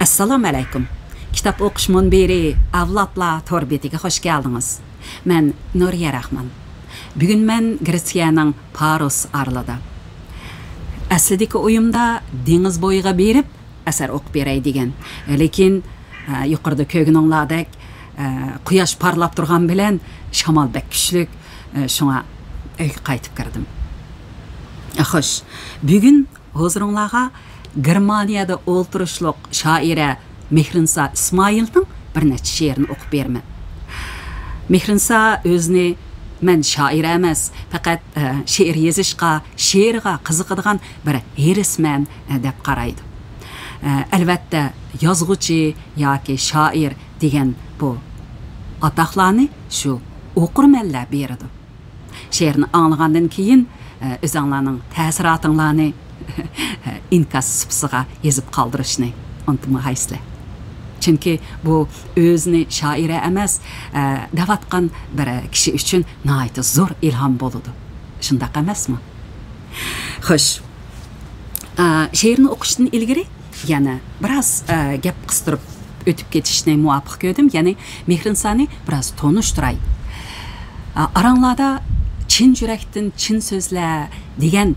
Assalamu alaykum. Kitap o'qish munbiri avlodlar torbetiga xush keldingiz. Men Nuriya Rahman. Bugun men Gretsiyaning Paros arlida. Aslidagi o'yimda dengiz bo'yiga berib asar o'qib beray degan. Lekin yuqorida ko'rganinglardek quyosh parlab turgan bilan shamol bek kuchlik, shunga uyga qaytib kirdim. Xo'sh, bugun huzuringizga Germaniyada o'ltirishliq shoira Mehrinsa Ismoilning bir necha she'rini o'qib beraman. Mehrinsa o'zini men shoira emas, faqat she'r yozishga, she'rga qiziqadigan bir herisman deb qaraydi. Albatta, yozuvchi yoki shoir degan bu ataqlarni shu o'qirmanlar beradi. She'rni anglagandan keyin o'zingizning ta'siratinglarni inkas sipsiga yozib qoldirishni unutmaysizlar. Chunki bu o'zini shoira emas, davatgan bir kishi uchun nihoyat zo'r ilhom bo'ladi. Shundaq emasmi? Xo'sh, she'rni o'qishdan ilgari yana biroz gap qistirib o'tib ketishni muvaffaq ko'rdim. Ya'ni Mehrinsani biroz tanishtiray. Aranglarda chin yurakdan chin so'zlar degan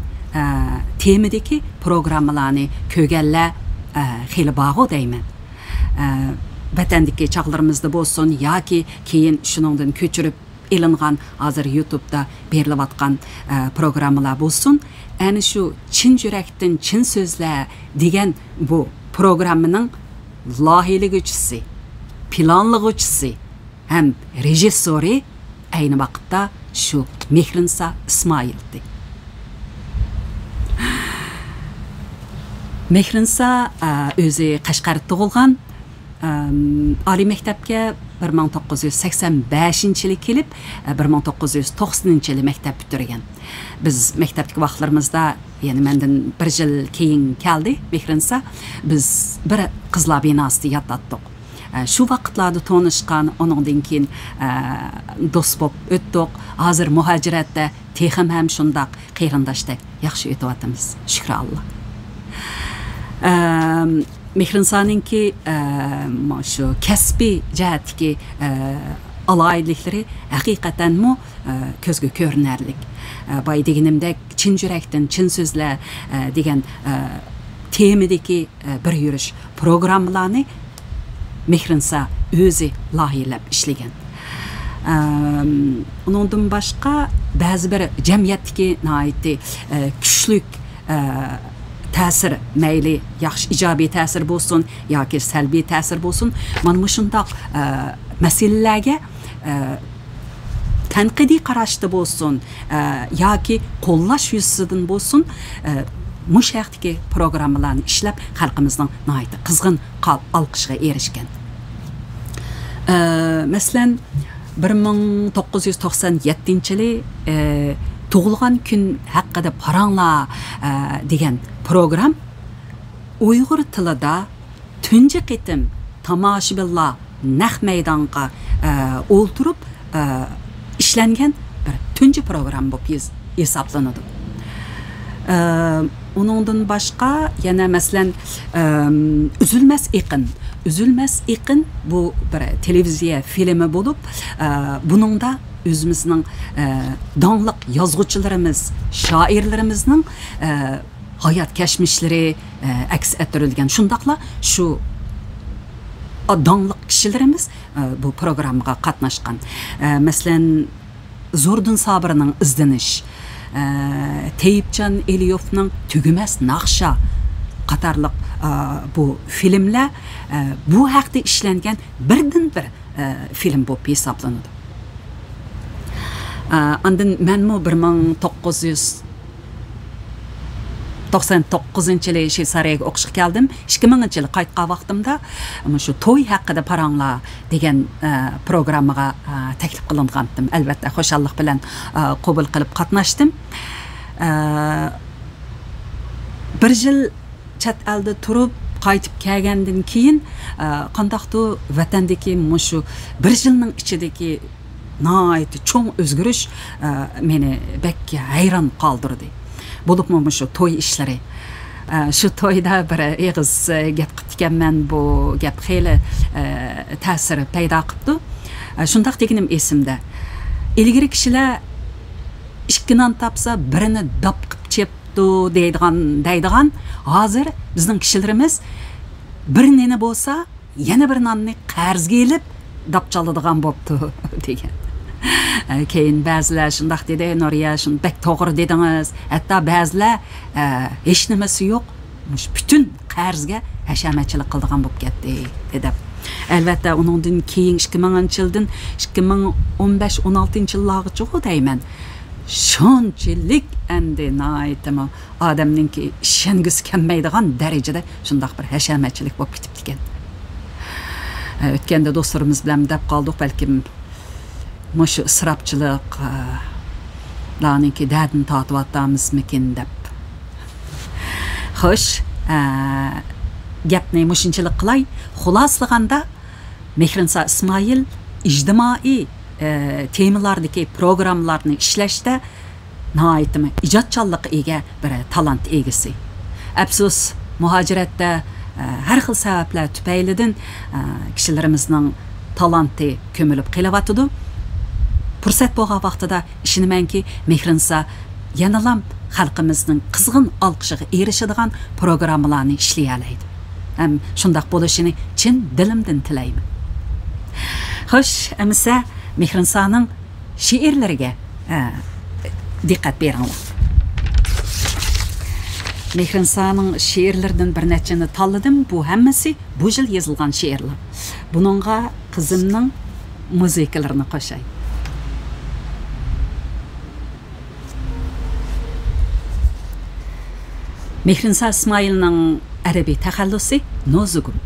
temadagi programmalarni ko'rganlar xeyli bog'u deyman. Vatandagi chaqlarimizda bo'lsin yoki keyin shuningdan ko'chirib elingan hozir YouTube'da berilayotgan programmalar bo'lsin, ana shu chin yurakdan chin so'zlar degan bu programmaning loyihaliguvchisi, planlovchisi ham rejissyori ayni vaqtda shu Mehrinsa Ismoildi. Mehrinsa o'zi Qashqarda tug'ilgan, oliy maktabga 1985-yili kelib, 1990-yili maktab bitirgan. Biz maktabdagi vaqtlarimizda, ya'ni mendan bir yil keyin keldi Mehrinsa, biz bir qizlar binosida yotdik. Shu vaqtlarda tanishgan, onundan keyin do'st bo'lib o'tdik. Hozir muhojiratda texim ham shundaq qarindoshdek yaxshi o'tyapmiz. Shukronalloh. Mehrinsaninki shu kasbiy jihatdagi aloyidliklari haqiqatan ko'zga ko'rinarli. Boy deganimdek chin yurakdan chin so'zlar degan temadagi bir yurish programmalarni Mehrinsa o'zi loyihalab ishlagan. Undan boshqa ba'zi bir jamiyatdagi nihoyat kuchli ta'sir, mayli yaxshi ijobiy ta'sir bo'lsin yoki salbiy ta'sir bo'lsin, mana shundoq masalalarga tanqidiy qarashda bo'lsin yoki qo'llash yuzidan bo'lsin, mushaqdagi programmalarni ishlab xalqimizning nihoyat qizg'in olqishga erishgan. Masalan, 1997-yili tug'ilgan kun haqida paranglar degan program Uyg'ur tilida tunji qitim tomoshabinlar naq maydonga o'ltirib ishlangan bir tunji program bo'lib hisoblanadi. Uningdan boshqa yana masalan Üzülmez iqin bu bir televiziya filmi bo'lib, buningda o'zimizning donliq yozuvchilarimiz, shoirlarimizning hayot kashmishlari aks ettirilgan. Shundaqla shu donliq kishilarimiz bu programmaga qatnashgan. Masalan, Zordun Sabirning izdanish, Teyipcan Eliyovning Tugumas naqsha qatarliq bu filmlar bu haqda ishlangan birdan bir film bo'lib hisoblanadi. Ondan men 1999-yili Shveysariyaga o'qishga keldim. 2000-yili qaytgan vaqtimda shu to'y haqida paranglar degan programmaga taklif qilingandim. Albatta, xushallik bilan qabul qilib qatnashdim. Bir yil chat elda turib qaytib kelgandan keyin qandaqdir vatandagi shu bir yilning ichidagi nihoyat cho'ng o'zgarish meni bekka hayron qoldirdi. Bo'libmi shu to'y ishlari. Shu to'yda bir eg'iz gap eshitganman bu gap xeyli ta'siri paydo qilibdi. Shundaq deganim esimda. Ilgari kishilar ikki non topsa birini dab qilib chepdi deydigan hozir bizning kishilarimiz bir neni bo'lsa yana bir nonni qarzga elib dab chaladigan bo'pti degan. Keyin ba'zilar shundaq dedi, Nuriya shunday to'g'ri dedingiz. Hatto ba'zilar hech nimasi yo'q, butun qarzga hashamatchilik qildigan bo'lib ketdi dedi. Albatta uningdan keyin 2000-yildan 2015-16 yillargacha deyman. Shunchalik endi naytimi odamninki ishongisi kelmaydigan darajada shundaq bir hashamatchilik bo'lib ketibdi ekan. O'tganda do'stlarimiz bilan deb qoldik, balkim mushu isrofchilik laninki dadini tortyaptamizmikin deb. Xo'sh, gapni mushunchalik qilay. Xuloslaganda Mehrinsa Ismoil ijtimoiy temalardagi programmalarni ishlashda nihoyatda ijodchanlikqa ega bir talant egasi. Afsus, muhojiratda har xil sabablar tufaylidan kishilarimizning talanti ko'milib qelyapti. Fursat bo'lgan vaqtida ishonamanki, Mehrinsa yanalam xalqimizning qizg'in olqishiga erishadigan programmalarni ishlay oladi. Ham shundaq bo'lishini chin dilimdan tilayman. Xo'sh, amsa Mehrinsaning she'rlariga diqqat beringlar. Mehrinsaning she'rlaridan bir nechani tanladim. Bu hammasi bu yil yozilgan she'rlar. Buningga qizimning muzikalarini qo'shay. Mehrinsa Ismoilning arabiy taxallusi Nozugum.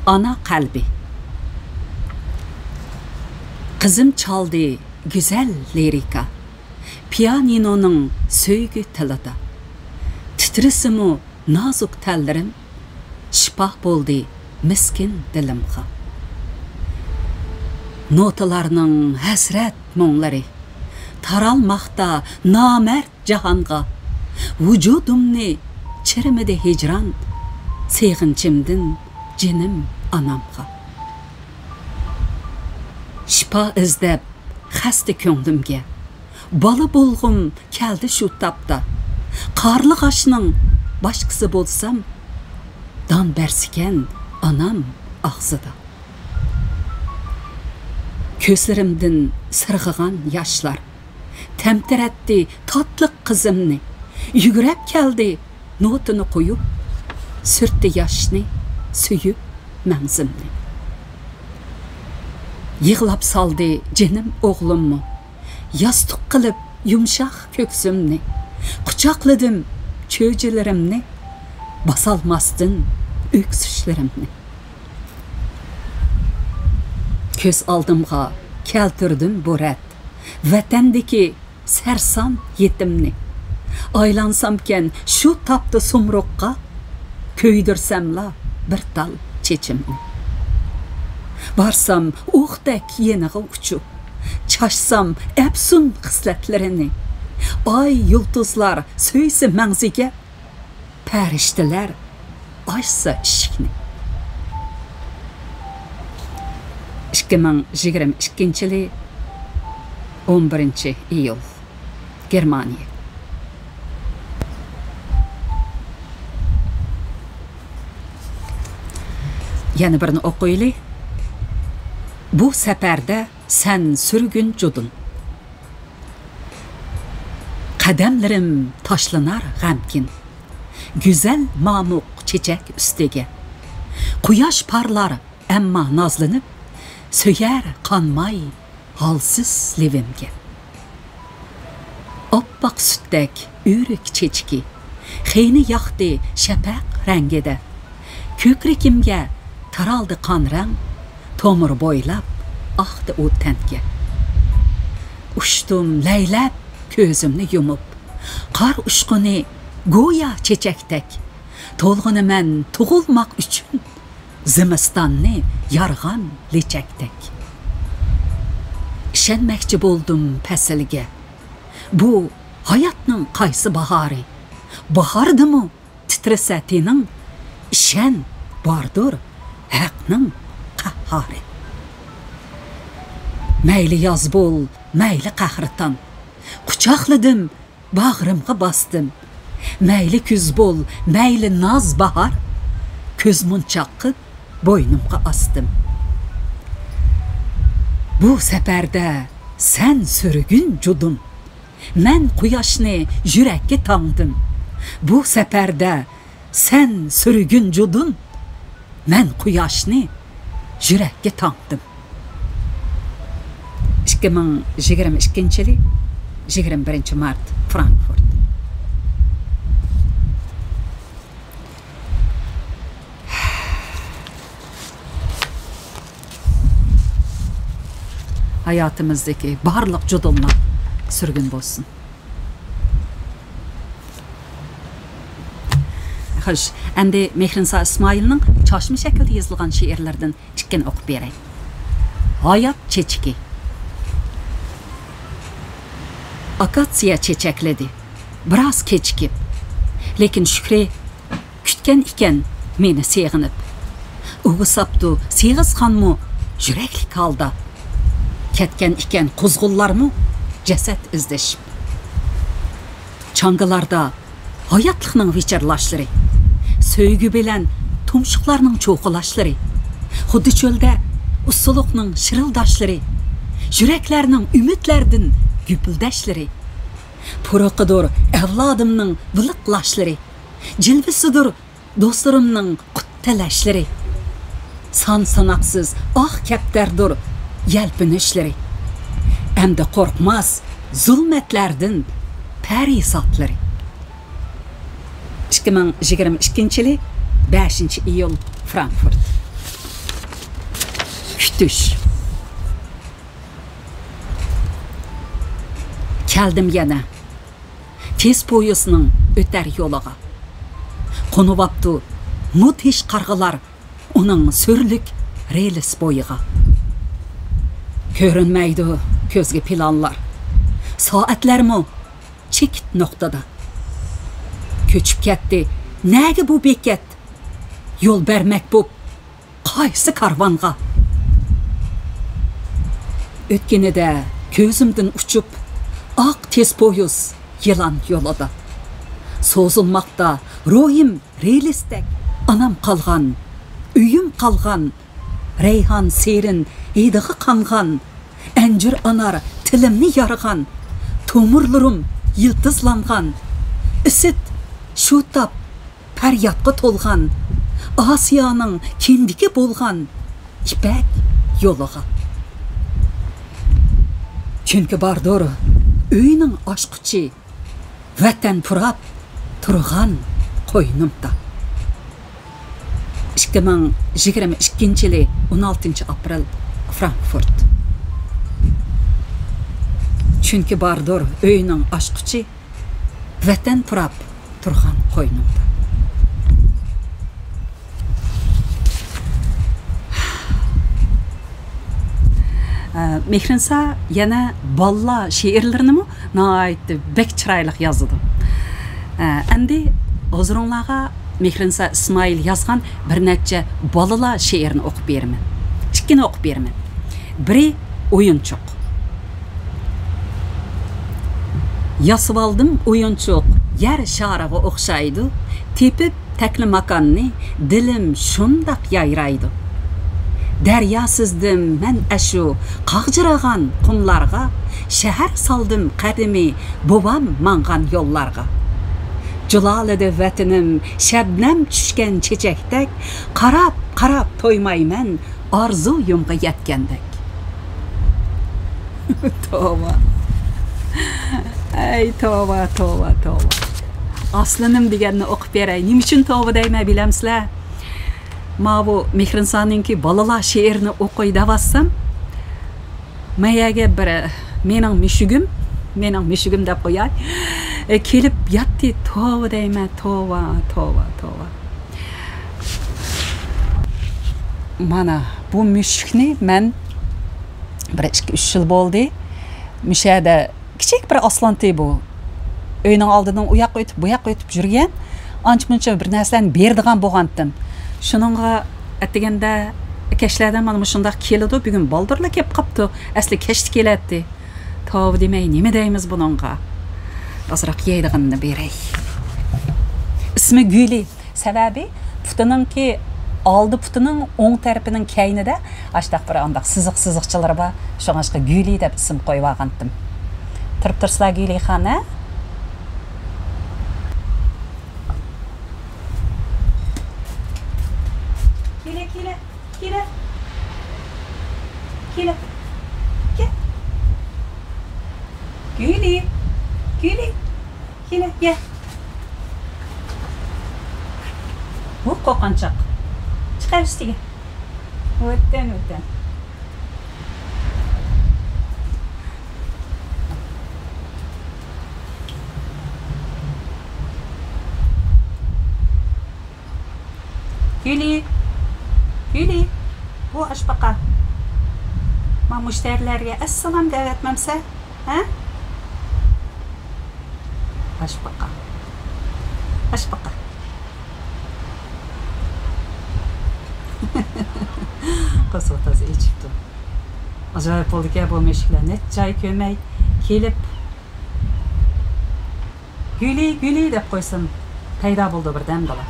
Ana qalbi. Qizim çaldı güzel lirika. Pianinoning söygü tilida. Titrisimu nazuk tellerim. Şipoh bo'ldi miskin dilimga. Notalarning hasrat mo'nglari taralmoqda nomard jahonga. Vujudimni chirmidi hijron, seg'inchimdin jinim anamga. Şipo izlab xasta ko'nglimga. Bola bo'lg'im keldi shu topda. Qarli g'ashning boshqisi bo'lsam, don bersikan anam og'zida. Ko'zlarimdan sirg'igan yoshlar tamtiratdi tatliq qizimni. Yugurab keldi notini qo'yib, surtdi yoshni suyib manzimni. Yig'lab saldi jinim o'g'limni. Yostiq qilib yumshoq ko'ksimni. Quchoqladim cho'jilarimni. Basalmasdin o'ksishlarimni. Ko'z oldimga keltirdim bu rat. Vatandagi sarson yetimni. Aylansamken shu tapdı sumruqqa, köydürsemla bir dal çeçimni. Varsam uğdak yeniğe uçup, çaşsam əbsun xisletlerini. Ay yıldızlar söysi mənzige, pəriştiler açsa işikni. 2022 11 iyul Germaniya. Yani birini oquyli. Bu seferde sen sürgün cudun. Kademlerim taşlanar gamkin. Güzel mamuk çiçek üstege. Kuyaş parlar emma nazlanıp, söyler kanmay halsız levimge. Oppak süttek ürük çeçki. Xeyni yaxdı şəpək rəngede. Kökrikimge taraldı qanrang, tomur boylab, axdı o tentge. Uçtum leylab, közümni yumup, qar uçquni goya çeçektek. Tolğunu mən tuğulmaq üçün, zimistanni yarğan leçektek. İşenməkçi boldum pəsilge. Bu hayatның qaysı bahari? Bahardı mı titrese tenin, işen bardır haqның qahhari. Meyli yaz bol, meyli qahrıtan, quchoqladim, bağrımga bastım. Meyli küz bol, meyli naz bahar, köz munchaqqı boynumga astım. Bu seferde sen sürgün cudun, men quyoshni yurakka tangdim. Bu seferde sen sürgün cudun, men quyoshni yurakka tangdim. 2022 21 mart Frankfurt. Hayatımızdaki barlık cudunlar sürgün bolsun. Xo'sh, endi Mehrinsa Ismoilning choshma shaklda yozilgan she'rlaridan ikkini o'qib beray. Hayat chechki. Akatsiya çeçekledi. Biraz kechikib. Lekin Shukri kutgan ekan meni seg'inib. Uvisaptu seg'izxonmi yurakli holda. Ketgan ekan qo'zg'ullarmi jasad izlashib. Changalarda hayotlikning vichirlashlari, söygü bilan tumshuqlarning cho'qilashlari, xuddi cho'lda usuluqning shirildashlari, yuraklarning umidlardan güpüldashleri, puruqidur avlodimning viliqlashlari, jilvisidur do'stlarimning quttalashleri, son sanoqsiz oq kaptardur yalpinishlari, hamda qo'rqmas zulmatlardan parisotlar. 2022 5 iyul Frankfurt. Kutish. Keldim yana. Tez poyozning o'tar yo'liga. Qo'nibapti mudhish qarg'ilar uning so'rlik relis bo'yiga. Ko'rinmaydi ko'zga planlar. Soatlarmi chekit nuqtada. Ko'chib ketdi. Nega bu bekat? Yo'l bermak bo'p qaysi karvonga? O'tganida ko'zimdan uchib Ak tez poyuz yılan yolada. Sozulmakta ruhim relistek. Anam kalgan, üyüm kalgan. Reyhan serin, idığı kangan. Encir anar tilimni yarıgan. Tomurlurum yıldızlangan. Isit şu tap peryatqa tolgan. Asiya'nın kendiki bolgan. İpek yoluğa. Çünkü bardır Uyning aşqıçı, vatan purab turgan qo'ynimda. 2022 16 aprel Frankfurt. Çünkü bardır uyning aşqıçı, vatan purab turgan qo'ynimda. Mehrinsa yana balla she'rlarini mi nayt bek chiroyli yozdi. Endi hozirlarga Mehrinsa Ismoil yozgan bir necha balalar she'rini o'qib beraman. Ikkini o'qib beraman. Biri o'yinchoq. Yasib oldim o'yinchoq, yer shariga o'xshaydi. Tepib takli makonni dilim shundaq yayraydi. Derya sizdim men ashu qaqjiragan qumlarga, shahar saldım qadimi bobam mangan yo'llarga. Julolida vatanim shabnam tushgan chechakdak, qarab to'ymayman orzuyimga yetgandek. Tova. Ay tova. Aslinim deganni o'qib beray. Nima uchun tova deyman bilamsizlar? Ma bu Mehrinsaninki balalar she'rini o'qiy davassam, mayaga bir mening mishugim deb qo'yay. Kelib yatdi, tova deyman, tova. Mana bu mushukni men bir 2-3 yil bo'ldi. Mishada kichik bir oslanti bu. Öyünün aldından u yoqqa o'tib, bu yoqqa o'tib yurgan, ancha-muncha bir narsalarni berdigan bo'lgandim. Shuningga atganda kashlardan mana shundoq keladi, bugun baldirlar kelib qopdi. Asli kashda keladi. Tov demay, nima deymiz buningga? Azroq yeydiganni beray. İsmi Guli. Sababi putuningki oldi putining o'ng tarafining kaynida ashtaq bir andaq siziq-siziqchilar bor. Shunga Guli deb ism qo'yib olgandim. Turib tursizlar Guli xona. Kela. Gül. Kela, gel. Bu qo'rqinchoq. Chiqar ustiga. O'tdan. Guli. Bu ashbaqa. Ma mushtarilarga assalom deb aytmamsa, ha? Ashbaqa. Qasıq tazı içibdi. Acayip oldu ki bu meşikler. Net çay kömey kelip Guli deb qo'ysam paydo bo'ldi birdan bola.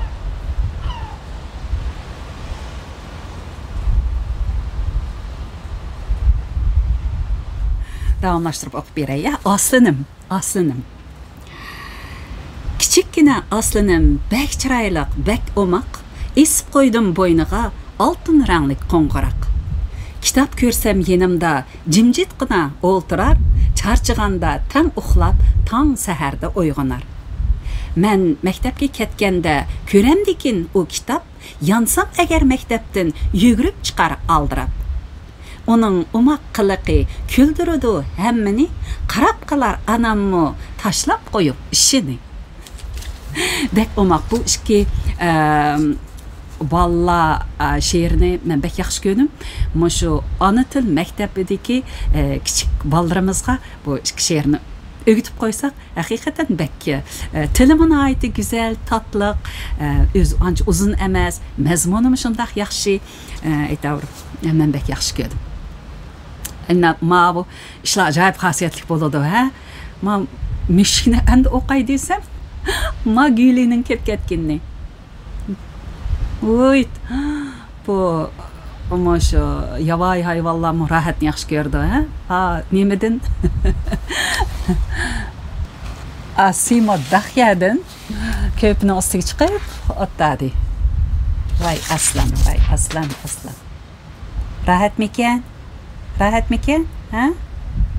Davamlaştırıp o'qib beray ya. Aslinim. Kichikkina aslinim bek chiroyliq, bek omaq, esib qo'ydim bo'yniga oltin ranglik qo'ng'iroq. Kitob ko'rsam yenimda jimjitgina o'ltirar, charchiganda tang uxlab, tong saharda uyg'onar. Men maktabga ketganda ko'ramdikin u kitob, yansam agar maktabdan yugurib chiqar aldirab. Onun umaq qiliqi küldürüdü hammani, qarab qalar anammu tashlab qo'yib ishini. Bek umaq bu ikki valla she'rini men bek yaxshi ko'rdim. Mushu ona til maktabidagi kichik bolalarımizga bu ikki she'rni ögütüp qo'ysak, haqiqatan bek tilimi nihoyatda go'zal, tatlıq, ancha uzun emas, mazmuni shundoq yaxshi, aytaver. Men bek yaxshi ko'rdim. Ma bu ishlar acayip xasiyatli bo'ladi, ha? Ma mishkini endi o'qay desam, ma Gulining ketganini. Voyt. Bu shu yovvoyi hayvonlar rohatni yaxshi ko'rdi, ha? Ha, nimadan? Asimo daxyadan ko'pni ostiga chiqib o'tadi. Voy aslan. Rahatmikan? Ha?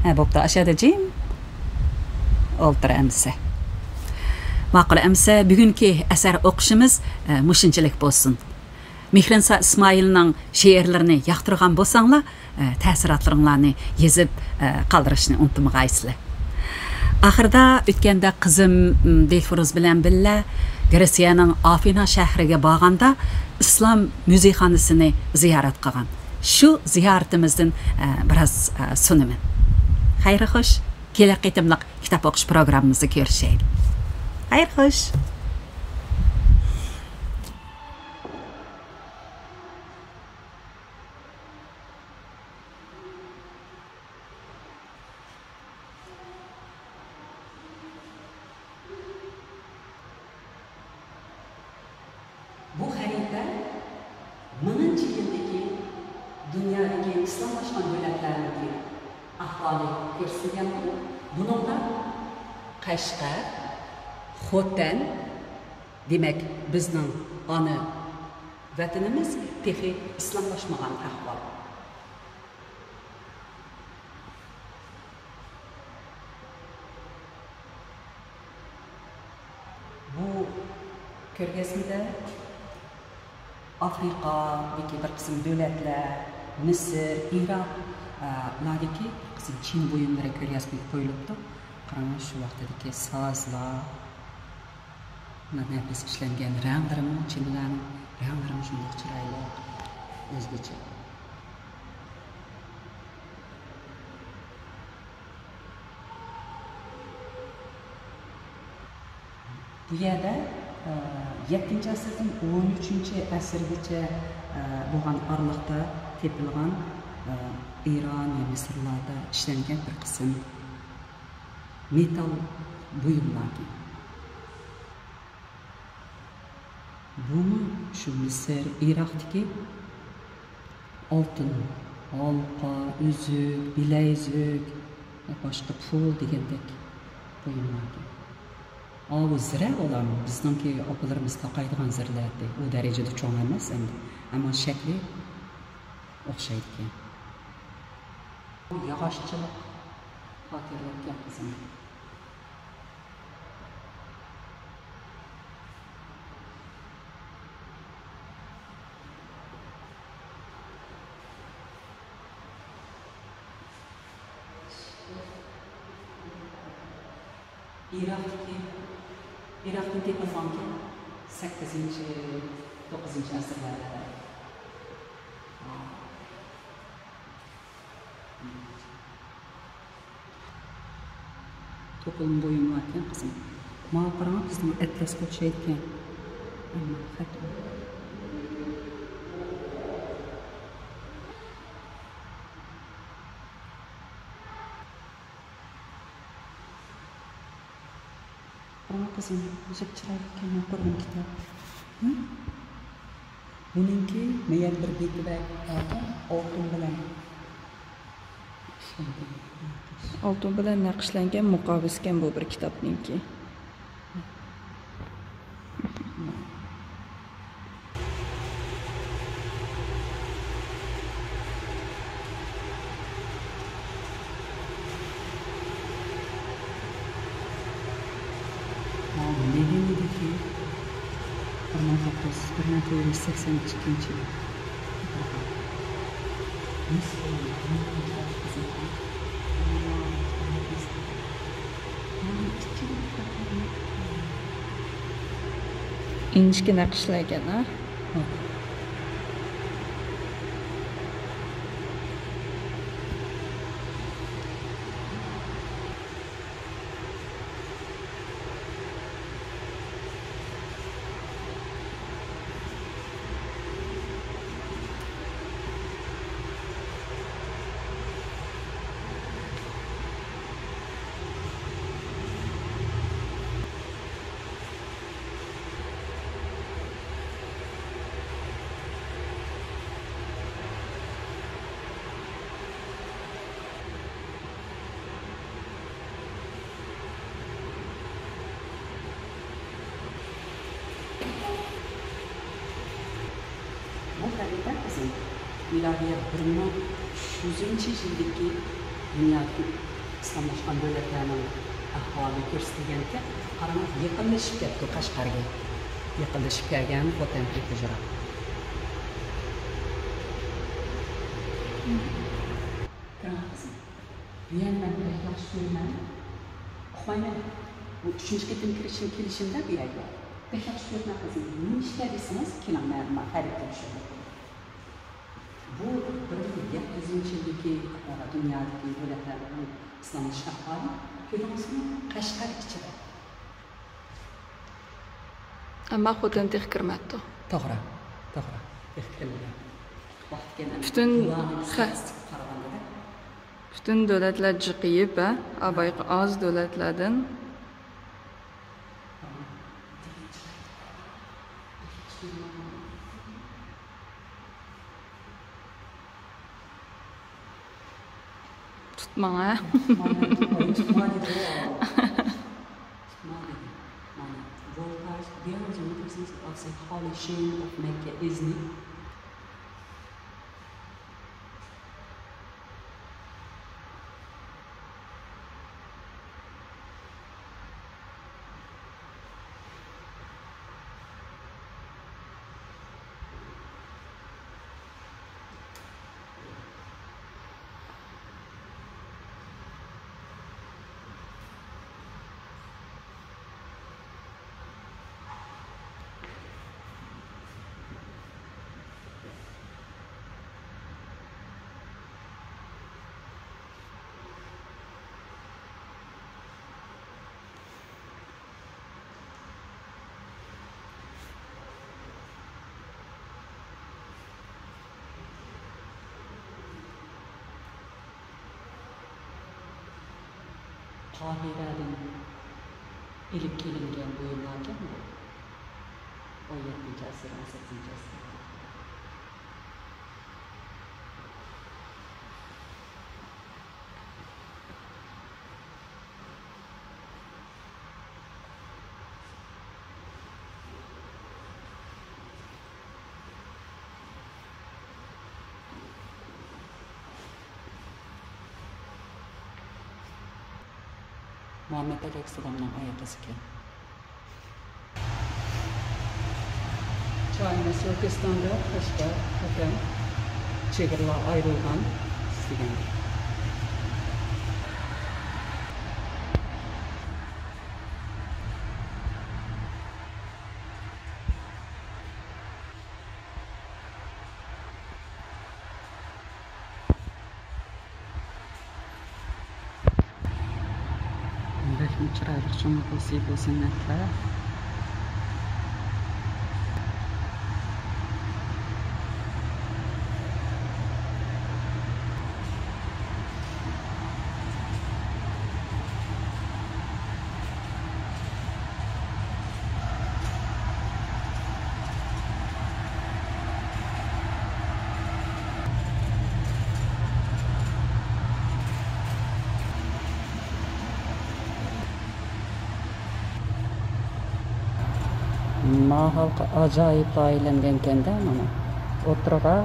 Ha, bo'pti, aşağıda jim o'ltir amsa. Ma'qul amsa, bugungi asar o'qishimiz mushunchalik bo'lsin. Mehrinsa Ismoilning she'rlarini yoqtirgan bo'lsanglar, ta'sirotlaringlarni yozib qoldirishni unutmag'aysizlar. Oxirida o'tganda qizim Dilfuruz bilan billa Gretsiyaning Afina shahriga borganda islom muzeyxonasini ziyorat qilgan. Şu ziyoratimizdan biraz sunaman. Xayr xo'sh, kelak qitimliq kitob o'qish programmamizda ko'rishaylik. Xayr xo'sh. Bu xarita mınınchi yildagi dunyodagi islomlashgan davlatlarning ahvoli ko'rsatilgan. Buningda Qashqar, Xotan, demak bizning ona vatanimiz texi islomlashmagan ahvol. Bu ko'rgazmada Afrika'daki bir kısım devletler, Mısır, Irak, Ladiki kısım Çin buyumlara ko'rgazma qo'yilibdi. Qarang, shu vaqtdagi sazlar, nafis ishlangan ranglarmi, Chinlarning ranglarmi shunday chiroyli, o'zgacha. Bu yerda 7 asrdan 13 asrgacha bo'lgan oralıqda tepilgan İran ve Mısırlarda işlengan bir qism metal buyumlar. Bunu şu Mısır, Irak'taki altın, halqa, üzük, bilezik, başka pul degandek buyumlar. Bu zira olarmı? Bizdeki opalarımız taqaydigan zirlardi. O derecede çoğun emas endi. Ama şekli o'xshaydi. Bu yağaççılık xatirlarga qizim. Irak'ta tepilgan 8-9 asırlarda. To'polon buyumlar ekan qizim. Mana qarang, bizning atlasga o'xshaydigan. Xat. Qarang qizim, o'zi chiroyli ekan, ko'rgan kitob. Buningki men bir betida oltin bilan Altın bilan naqshlangan muqovaskan bu bir kitobningki. Medine'deki 1982 yıl. Inchki naqshlangan, ha? Miladiye 1300 yildagi dünyadagi islomlashgan davlatlarning ahvoli ko'rsatilgancha qarang, yaqinlashib ketdi Qashqarga. Yaqinlashib kelgan Potenki hujra. Bu yerdan bir yaxshi ko'raman. Qo'yman. Bu 3-qitim kelishimda bu yerga. Bir yaxshi ko'rman qizim. Nima ish qilsangiz, kelinlar xarid qilishadi. Bu 1700 yildagi dunyodagi davlatlarning islomlash ahvoli ko'rasizmi? Qashqar ichida. Ammo xotin kirmadi. To'g'ri. Kirmagan. Bütün davlatlar jiqiyib, az davlatlardan tutma, ha? Holy Shame of Mecca izni. Qahiradan ilib kelingan buyumlarkan bu. 17 asr, 18 asr. Muhammed Aleyhisselam'dan ayak izi. Çayımız Türkistan'da başka hakem çevirler ayrılgan isteyen. Chiroyli cho'milib ziynatlar. Mahal ajoyib aylangan ekanda mana. O'tirg'a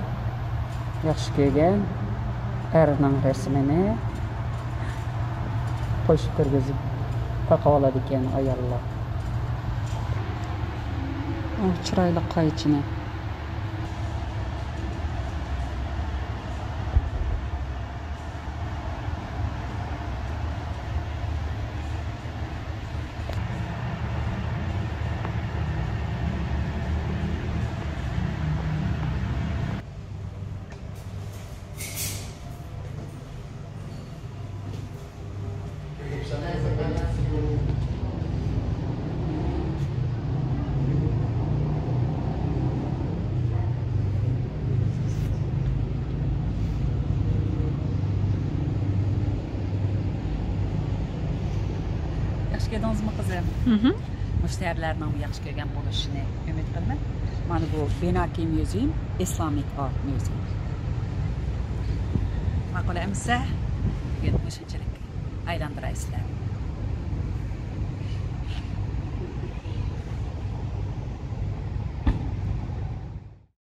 yaxshi kelgan erining rasmini qo'shib turgizib taqa oladi ekan ayollar. Chiroyli qaychini. Yaxshi keldingizmi qizim? Mushtarlarning yaxshi ko'rgan bo'lishini umid qilaman. Mana bu Benaki Museum, Islamic Art Museum. Ma'qul emsa, bugun o'shunchalik aylantirasizlar.